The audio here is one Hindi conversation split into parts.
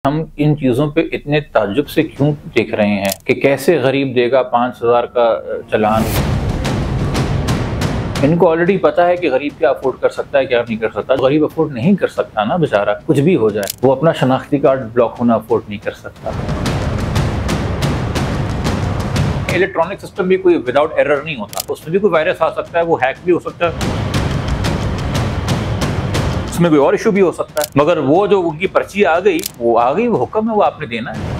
हम इन चीज़ों पे इतने ताज्जुब से क्यों देख रहे हैं कि कैसे गरीब देगा 5,000 का चालान। इनको ऑलरेडी पता है कि गरीब क्या अफोर्ड कर सकता है, क्या नहीं कर सकता। गरीब अफोर्ड नहीं कर सकता ना बेचारा, कुछ भी हो जाए, वो अपना शनाख्ती कार्ड ब्लॉक होना अफोर्ड नहीं कर सकता। इलेक्ट्रॉनिक सिस्टम भी कोई विदाउट एरर नहीं होता, उसमें भी कोई वायरस आ सकता है, वो हैक भी हो सकता है, उसमें कोई और इशू भी हो सकता है, मगर वो जो उनकी पर्ची आ गई, वो हुक्म है, वो आपने देना है।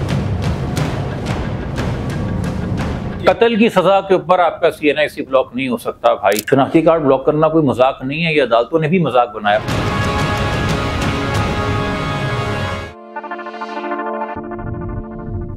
कत्ल की सजा के ऊपर आपका CNIC ब्लॉक नहीं हो सकता भाई। शनाख्ती कार्ड ब्लॉक करना कोई मजाक नहीं है, ये अदालतों ने भी मजाक बनाया।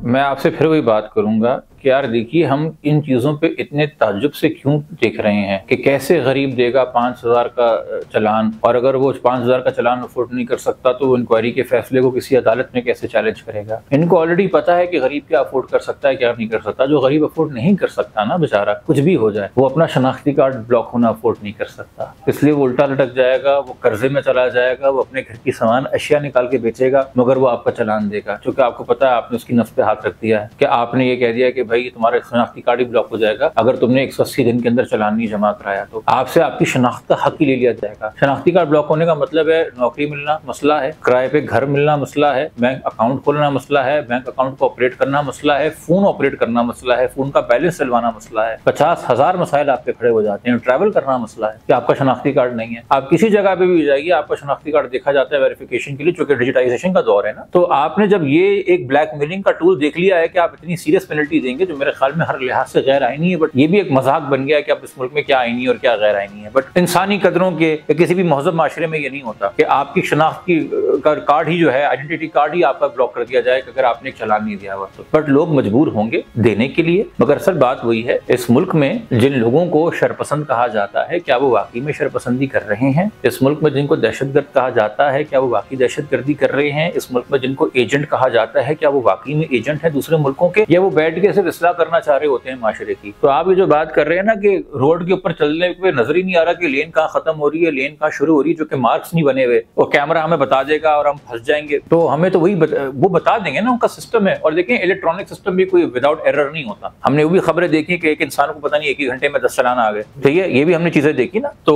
मैं आपसे फिर वही बात करूंगा कि यार देखिए, हम इन चीज़ों पे इतने ताज्जुब से क्यों देख रहे हैं कि कैसे गरीब देगा 5,000 का चालान, और अगर वो 5,000 का चालान अफोर्ड नहीं कर सकता तो वो इंक्वायरी के फैसले को किसी अदालत में कैसे चैलेंज करेगा। इनको ऑलरेडी पता है कि गरीब क्या अफोर्ड कर सकता है, क्या नहीं कर सकता। जो गरीब अफोर्ड नहीं कर सकता ना बेचारा, कुछ भी हो जाए, वो अपना शनाख्ती कार्ड ब्लॉक होना अफोर्ड नहीं कर सकता, इसलिए वो उल्टा लटक जाएगा, वो कर्जे में चला जाएगा, वो अपने घर की सामान अशिया निकाल के बेचेगा, मगर वो आपका चालान देगा, क्योंकि आपको पता है आपने उसकी नफ्स पे हाथ रख दिया है कि आपने ये कह दिया कि भाई तुम्हारा शनाख्ती कार्ड ही ब्लॉक हो जाएगा अगर तुमने 180 दिन के अंदर चालान नहीं जमा कराया, तो आपसे आपकी शनाख्त का हक ही ले लिया जाएगा। शनाख्ती कार्ड ब्लॉक होने का मतलब है नौकरी मिलना मसला है, किराए पे घर मिलना मसला है, बैंक अकाउंट खोलना मसला है, बैंक अकाउंट को ऑपरेट करना मसला है, फोन ऑपरेट करना मसला है, फोन का बैलेंस चलवाना मसला है, 50,000 मसाइल आप पे खड़े हो जाते हैं। ट्रैवल करना मसला है कि आपका शनाख्ती कार्ड नहीं है। आप किसी जगह पे भी जाइए, आपका शनाख्ती कार्ड देखा जाता है वेरिफिकेशन के लिए, चूंकि डिजिटाइजेशन का दौर है ना। तो आपने जब ये एक ब्लैकमेलिंग का टूल देख लिया है कि आप इतनी सीरियस पेनल्टी देंगे, जो मेरे ख्याल में हर लिहाज से गैर आईनी है, बट ये भी एक मजाक बन गया है कि अब इस मुल्क में क्या आईनी और क्या गैर आईनी है। बट इंसानी कदरों के या किसी भी महज़ब माशरे में ये नहीं होता कि आपकी शनाख्ती कार्ड ही जो है, आइडेंटिटी कार्ड ही आपका ब्लॉक कर दिया जाए अगर आपने एक चालान नहीं दिया हुआ तो। बट लोग मजबूर होंगे देने के लिए। मगर असल बात वही है, इस मुल्क में जिन लोगों को शरपसंद कहा जाता है, क्या वो वाकई में शरपसंदी कर रहे हैं? इस मुल्क में जिनको दहशतगर्द कहा जाता है, क्या वो वाकई दहशतगर्दी कर रहे हैं? इस मुल्क में जिनको एजेंट कहा जाता है, क्या वो वाकई में एजेंट है दूसरे मुल्कों के, या वो बैठ के सिर्फ इस्लाह करना चाह रहे होते हैं माशरे की? तो आप ये जो बात कर रहे हैं ना कि रोड के ऊपर चलने पे नजर ही नहीं आ रहा कि लेन कहाँ खत्म हो रही है, लेन कहाँ शुरू हो रही है, जो कि मार्क्स नहीं बने हुए, और कैमरा हमें बता देगा और हम फंस जाएंगे, तो हमें तो वो बता देंगे ना, उनका सिस्टम है। और देखें, इलेक्ट्रॉनिक सिस्टम भी कोई विदाउट एरर नहीं होता। हमने वो भी खबरें देखी कि एक इंसान को पता नहीं 1 ही घंटे में 10 चालान आ गए, ठीक है, ये भी हमने चीजें देखी ना। तो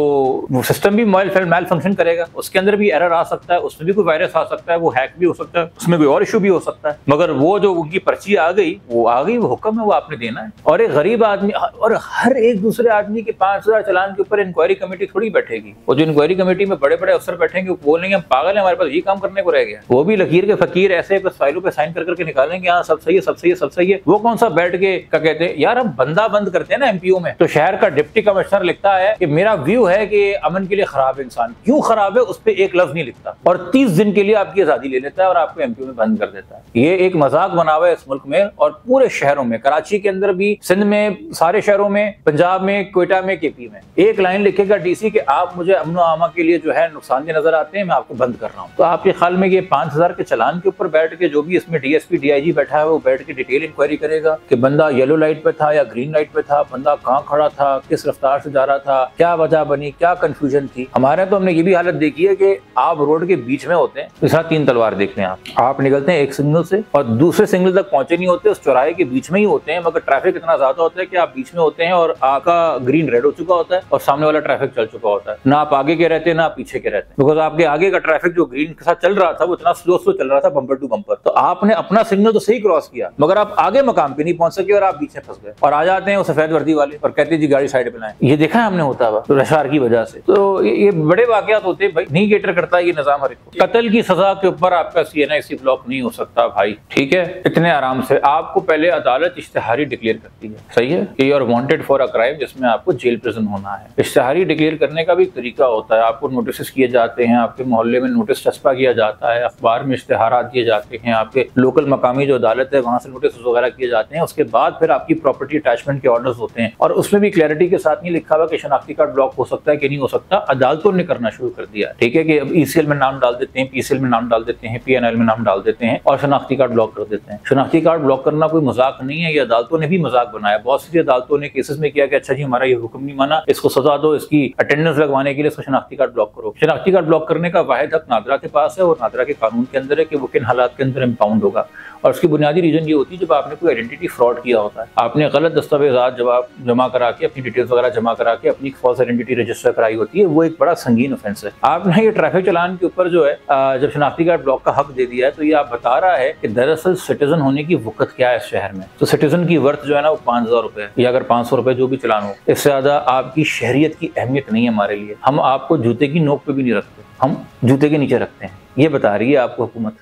वो सिस्टम भी मैल फंक्शन करेगा, उसके अंदर भी एरर आ सकता है, उसमें भी कोई वायरस आ सकता है, वो हैक भी हो सकता है, उसमें कोई और इशू भी हो सकता है, मगर वो जो उनकी पर्ची आ गई, वो हुक्म है, वो आपने देना है। और एक गरीब आदमी और हर एक दूसरे आदमी के 5,000 चालान के ऊपर इंक्वायरी कमेटी थोड़ी बैठेगी। और जो इंक्वायरी कमेटी में बड़े बड़े अफसर बैठेंगे, वो बोलेंगे हम पागल हैं, हमारे पास ये काम करने को रह गया। वो भी लकीर के फकीर ऐसे बस फाइलों पे साइन कर करके निकालेंगे, हाँ सब सही है, सब सही है, सब सही है। वो कौन सा बैठ के क्या कहते हैं यार, हम बंदा बंद करते हैं ना MPO में, तो शहर का डिप्टी कमिश्नर लिखता है कि मेरा व्यू है कि अमन के लिए खराब इंसान क्यों खराब है, उस पर एक लफ्ज नहीं लिखता, और 30 दिन के लिए आपकी आजादी ले लेता है और आपको MPO में बंद कर देता है। ये एक मजाक बना हुआ है इस मुल्क में, और पूरे शहरों में, कराची के अंदर भी, सिंध में, सारे शहरों में, पंजाब में, क्वेटा में, KP में, एक लाइन लिखेगा DC कि आप मुझे अमनो आमा के लिए जो है नुकसानदेह नजर आते हैं, मैं आपको बंद कर रहा हूँ। तो आपके ख्याल में ये 5,000 के चालान के ऊपर बैठ के जो भी इसमें DSP DIG बैठा है, वो बैठ के डिटेल इंक्वायरी करेगा कि बंदा येलो लाइट पे था या ग्रीन लाइट पे था, बंदा कहाँ खड़ा था, किस रफ्तार से जा रहा था, क्या वजह बनी, क्या कंफ्यूजन थी। हमारे तो हमने ये भी हालत देखी है कि आप रोड के बीच में होते हैं, इस 3 तलवार देख लें आप निकलते हैं एक सिग्नल से और दूसरे सिग्नल तक पहुंचे नहीं होते, उस चौराहे के बीच में ही होते हैं, मगर ट्रैफिक इतना ज्यादा होता है कि आप बीच में होते हैं और आपका ग्रीन रेड हो चुका होता है और सामने वाला ट्रैफिक चल चुका होता है। ना आप आगे के रहते हैं, ना आप पीछे के रहते हैं, बिकॉज आपके आगे का ट्रैफिक जो ग्रीन के साथ चल रहा था वो इतना स्लो चल रहा था, बम्पर टू बम्पर। तो आपने अपना सिग्नल तो सही क्रॉस किया, मगर आप आगे मकाम पे नहीं पहुंच सके और आप पीछे फंस गए। और आ जाते हैं वो सफेद वर्दी वाले और कहते हैं जी गाड़ी साइड पे लाएं। ये देखा है हमने होता हुआ तो रशार की वजह से। तो ये बड़े वाकयात होते हैं भाई, नहीं केटर करता ये निजाम हर एक। कत्ल की सजा के ऊपर आपका CNIC ब्लॉक नहीं हो सकता भाई, ठीक है, इतने आराम से। आपको पहले अदालत इश्तिहारी डिक्लेयर करती है, सही है, कि you are wanted for a crime, जिसमें आपको जेल प्रिजन होना है। इश्तिहारी डिक्लेयर करने का भी तरीका होता है, आपको नोटिस किए जाते हैं, आपके मोहल्ले में नोटिस चस्पा किया जाता है, अखबार में इश्तिहारात दिए जाते हैं, आपके लोकल मकामी जो अदालत है वहां से नोटिस वगैरह किए जाते हैं। उसके बाद फिर आपकी प्रॉपर्टी अटैचमेंट के ऑर्डर्स होते हैं, और उसमें भी क्लैरिटी के साथ नहीं लिखा हुआ कि शनाख्ती कार्ड ब्लॉक हो सकता है कि नहीं हो सकता। अदालतों ने करना शुरू कर दिया, ठीक है, कि अब ECL में नाम डाल देते हैं, PCL में नाम डाल देते हैं, PNL में नाम डाल देते हैं और शनाख्ती कार्ड ब्लॉक कर देते हैं। शनाख्ती कार्ड ब्लॉक करना कोई मजाक नहीं नहीं है, ये अदालतों ने भी मजाक बनाया। बहुत सी अदालतों ने केसेस में किया कि अच्छा जी हमारा ये हुक्म नहीं माना, इसको सजा दो, इसकी अटेंडेंस लगवाने के लिए इसका शनाख्ती कार्ड ब्लॉक करो। शनाख्ती कार्ड ब्लॉक करने का वाहिद हक नादरा के पास है और नादरा के कानून के अंदर है कि वो किन हालात के अंदर इम्पाउंड होगा। और उसकी बुनियादी रीजन ये होती है जब आपने कोई आइडेंटिटी फ्रॉड किया होता है, आपने गलत दस्तावेजात जब आप जमा करा के, अपनी डिटेल्स वगैरह जमा करा के अपनी फॉल्स आइडेंटिटी रजिस्टर कराई होती है, वो एक बड़ा संगीन ऑफेंस है। आपने ये ट्रैफिक चालान के ऊपर जो है जब शनाख्ती कार्ड ब्लॉक का हक दे दिया है, तो ये आप बता रहा है कि दरअसल सिटीजन होने की वक़्त क्या है इस शहर में। तो सिटीजन की वर्थ जो है ना वो 5,000 रुपए है, या अगर 500 रुपए जो भी चलान हो, इससे ज्यादा आपकी शहरियत की अहमियत नहीं है हमारे लिए। हम आपको जूते की नोक पे भी नहीं रखते, हम जूते के नीचे रखते हैं। ये बता रही है आपको हुकूमत।